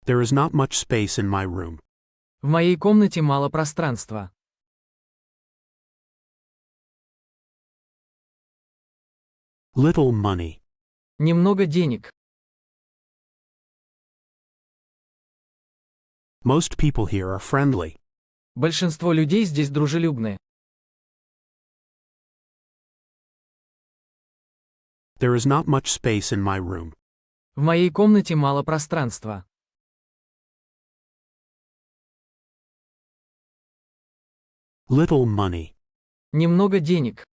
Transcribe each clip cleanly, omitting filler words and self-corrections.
There is not much space in my room. В моей комнате мало пространства. Little money. Немного денег. Most people here are friendly. Большинство людей здесь дружелюбны. There is not much space in my room. В моей комнате мало пространства. Little money. Немного денег.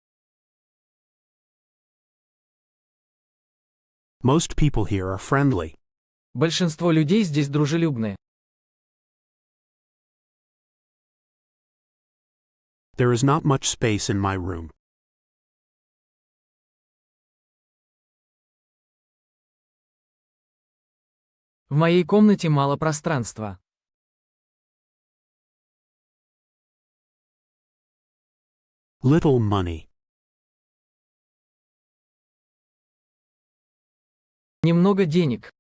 Most people here are friendly. Большинство людей здесь дружелюбны. There is not much space in my room. В моей комнате мало пространства. Little money. Немного денег.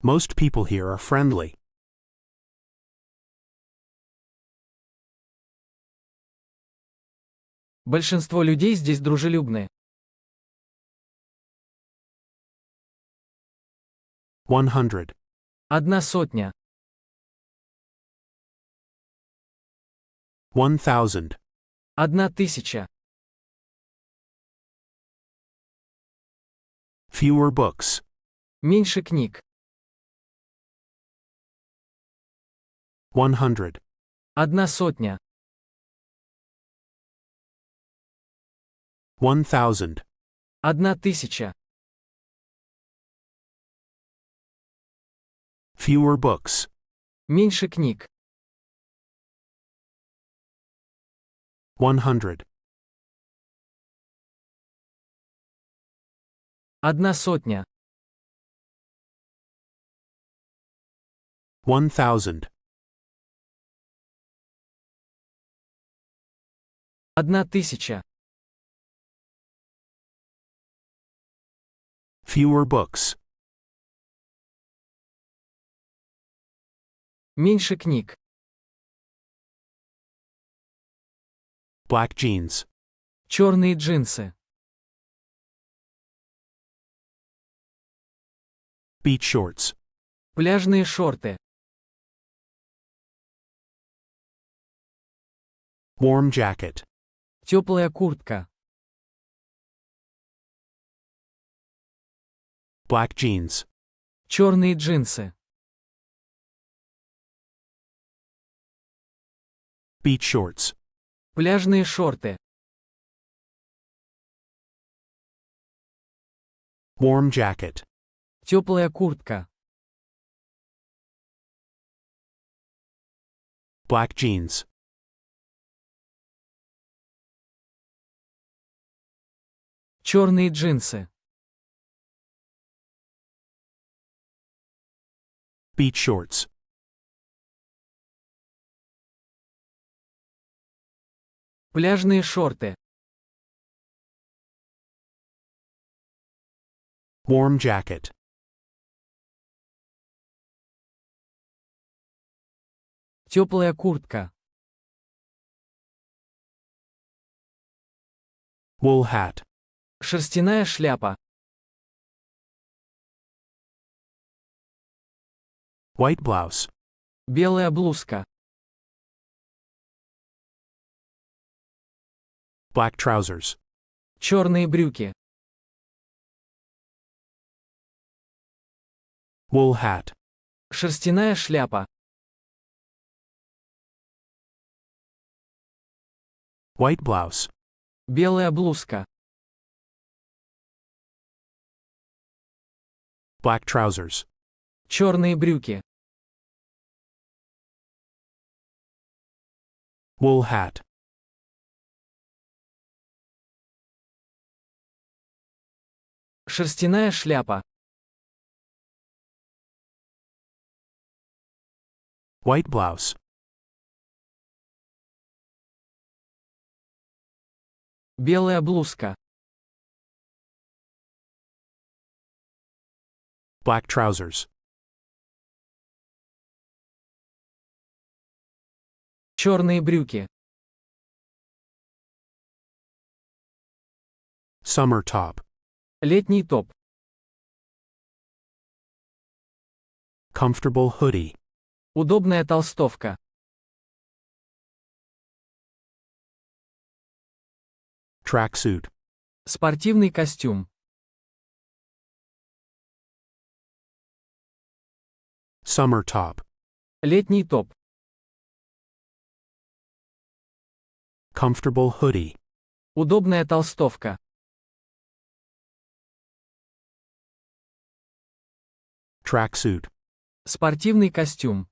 Most people here are friendly. Большинство людей здесь дружелюбны. 100. 100. 1000. 1000. Fewer books. Меньше книг. 100. 100. 1000. 1000. Fewer books. Меньше книг. 100. 100. 1000. 1000. Fewer books. Меньше книг. Black jeans. Черные джинсы. Beach shorts. Пляжные шорты. Warm jacket. Теплая куртка. Black jeans. Черные джинсы. Beach shorts. Пляжные шорты. Warm jacket. Теплая куртка. Black jeans. Черные джинсы. Beach shorts. Пляжные шорты. Warm jacket. Теплая куртка. Wool hat. Шерстяная шляпа. White blouse. Белая блузка. Black trousers. Черные брюки. Wool hat. Шерстяная шляпа. White blouse. Белая блузка. Black trousers. Черные брюки. Wool hat. Шерстяная шляпа. White blouse. Белая блузка. Black trousers. Черные брюки. Summer top. Летний топ. Comfortable hoodie. Удобная толстовка. Tracksuit. Спортивный костюм. Summer top. Летний топ. Comfortable hoodie. Удобная толстовка. Tracksuit. Спортивный костюм.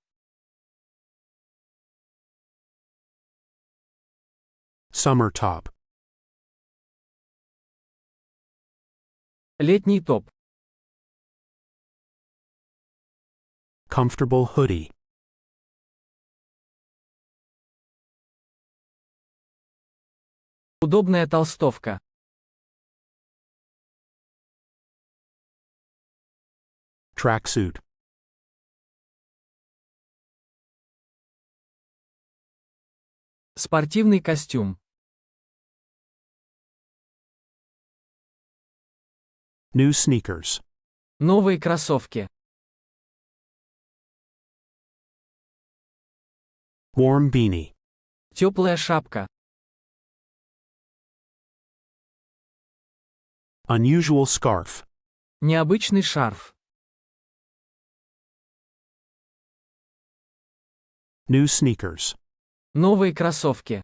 Summer top. Летний топ. Comfortable hoodie. Удобная толстовка. Tracksuit. Спортивный костюм. New sneakers. Новые кроссовки. Warm beanie. Теплая шапка. Unusual scarf. Необычный шарф. New sneakers. Новые кроссовки.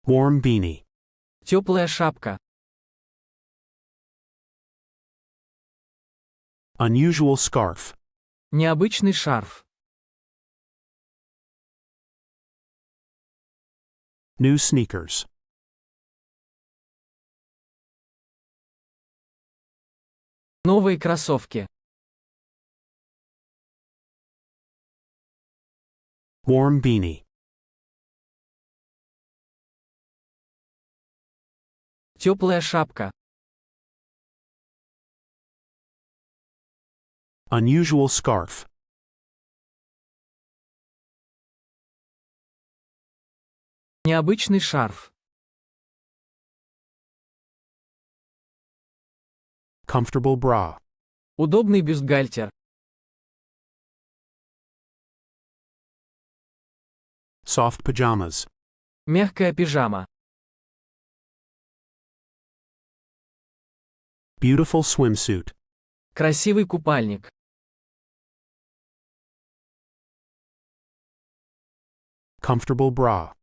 Warm beanie. Теплая шапка. Unusual scarf. Необычный шарф. New sneakers. Новые кроссовки. Warm beanie. Теплая шапка. Unusual scarf. Необычный шарф. Comfortable bra. Удобный бюстгальтер. Soft pajamas. Мягкая пижама. Beautiful swimsuit. Красивый купальник. Comfortable bra.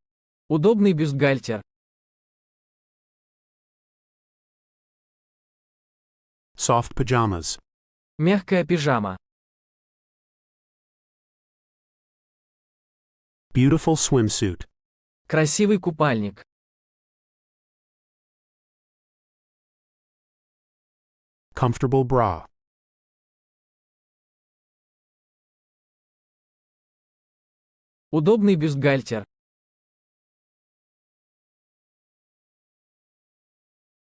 Удобный бюстгальтер. Soft pajamas. Мягкая пижама. Beautiful swimsuit. Красивый купальник. Comfortable bra. Удобный бюстгальтер.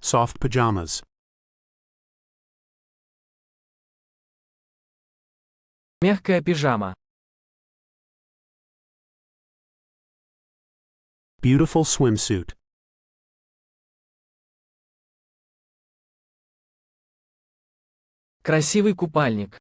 Soft pajamas. Мягкая пижама. Beautiful swimsuit. Красивый купальник.